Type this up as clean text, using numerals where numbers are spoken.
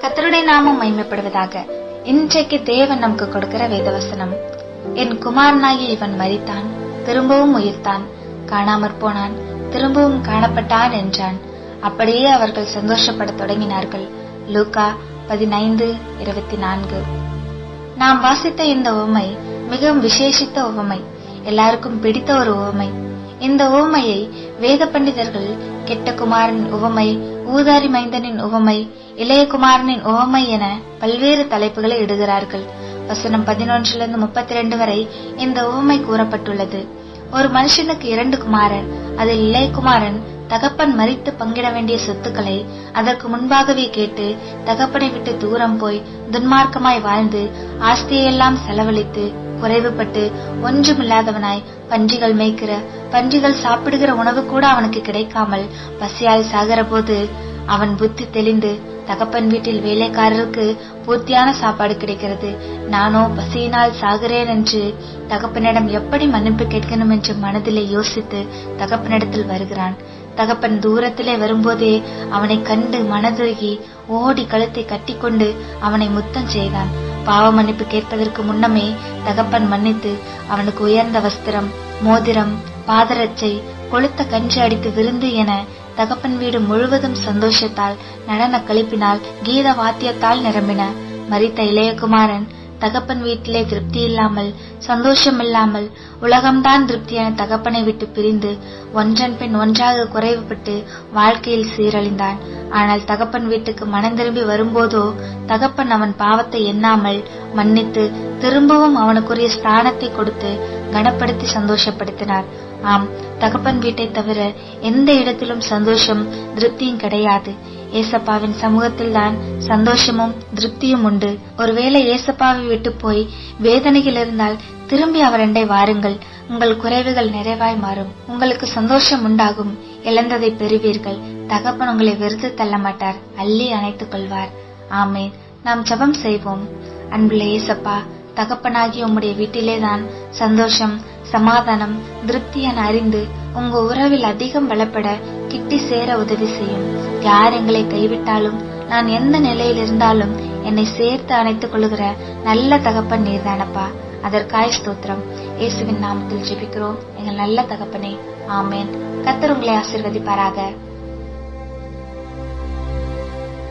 கர்த்தருடைய நாமம் மகிமைப்படுவதாக. இன்றைக்கு தேவன் நமக்கு கொடுக்கிற வேதவசனம், என் குமாரனாகிய இவன் மரித்தான், திரும்பவும் உயிர்த்தான், காணாமற் போனான், திரும்பவும் காணப்பட்டான் என்றான். அப்படியே அவர்கள் சந்தோஷப்பட தொடங்கினார்கள். லூக்கா 15:24. நாம் வாசித்த இந்த உவமை மிகவும் விசேஷித்த உவமை, எல்லாருக்கும் பிடித்த ஒரு உவமை. இந்த உவமையை வேத பண்டிதர்கள் கெட்ட குமாரன் உவமை, ஊதாரி மைந்தனின் உவமை, இளைய குமாரனின் உவமை என பல்வேறு தலைப்புகளை இடுகிறார்கள். வசனம் 11-32 வரை இந்த உவமை கூறப்பட்டுள்ளது. ஒரு மனுஷனுக்கு 2 குமாரர். அதில் இளைய குமாரன் தகப்பன் மரித்து பங்கிட வேண்டிய சொத்துக்களை அதற்கு முன்பாகவே கேட்டு தகப்பனை விட்டு தூரம் போய் துன்மார்க்கமாய் வாழ்ந்து ஆஸ்தியெல்லாம் செலவழித்து குறைவுபட்டு ஒன்றுமில்லாதவனாய் பன்றிகள் மேய்க்கிற, பன்றிகள் சாப்பிடுகிற உணவு கூட அவனுக்கு கிடைக்காமல் பசியால் சாகிற போது அவன் புத்தி தெளிந்து தகப்பன் வீட்டில் வேலைக்காரருக்கு பூர்த்தியான சாப்பாடு கிடைக்கிறது, நானோ பசியினால் சாகிறேன் என்று தகப்பனிடம் எப்படி மன்னிப்பு கேட்கணும் என்று மனதிலே யோசித்து தகப்பனிடத்தில் வருகிறான். தகப்பன் தூரத்திலே வரும்போதே அவனை கண்டு மனதுருகி ஓடி கழுத்தை கட்டிக்கொண்டு அவனை முத்தம் செய்தான். பாவ மன்னிப்பு கேட்பதற்கு முன்னமே தகப்பன் மன்னித்து அவனுக்கு உயர்ந்த வஸ்திரம், மோதிரம், பாதரட்சை, கொளுத்த கஞ்சி அடித்து விருந்து என தகப்பன் வீடு முழுவதும் சந்தோஷத்தால், நடன களிப்பினால், கீத வாத்தியத்தால் நிரம்பின. மரித்த இளையகுமாரன் தகப்பன் வீட்டிலே திருப்தி இல்லாமல், சந்தோஷம் இல்லாமல், உலகம்தான் திருப்தியான தகப்பனை விட்டு பிரிந்து ஒன்றன் பின் ஒன்றாக குறைவுபட்டு வாழ்க்கையில் சீரழிந்தான். ஆனால் தகப்பன் வீட்டுக்கு மனம் திரும்பி வரும்போதோ தகப்பன் அவன் பாவத்தை எண்ணாமல் மன்னித்து திரும்பவும் அவனுக்குரிய ஸ்தானத்தை கொடுத்து கனப்படுத்தி சந்தோஷப்படுத்தினார். ஆம், தகப்பன் வீட்டை தவிர எந்த இடத்திலும் சந்தோஷம், திருப்தியும் கிடையாது. ஏசப்பாவின் சமூகத்தில் தான் சந்தோஷமும் திருப்தியும் உண்டு. ஒருவேளை ஏசப்பாவை விட்டு போய் வேதனைகள் இருந்தால் திரும்பி அவரண்டை வாருங்கள். உங்கள் குறைவுகள் நிறைவாய் மாறும், உங்களுக்கு சந்தோஷம் உண்டாகும், இழந்ததை பெறுவீர்கள். தகப்பன் உங்களை வெறுத்து தள்ள மாட்டார், அள்ளி அணைத்துக் கொள்வார். ஆமேன். நாம் ஜெபம் செய்வோம். அன்புள்ள ஏசப்பா, தகப்பனாகி உம்முடைய வீட்டிலேதான் சந்தோஷம், சமாதானம், திருப்தி என அறிந்து உங்க உறவில் அதிகம் பலப்பட கிட்டி சேர உதவி செய்யும். யார் எங்களை கைவிட்டாலும், நான் எந்த நிலையில் இருந்தாலும் என்னை சேர்த்து அணைத்துக் கொள்ளுகிற நல்ல தகப்பன் நீர்தானப்பா. அதற்காய் ஸ்தோத்திரம். இயேசுவின் நாமத்தில் ஜெபிக்கிறோம் எங்கள் நல்ல தகப்பனே. ஆமேன். கர்த்தர் உங்களை ஆசீர்வதிப்பாராக.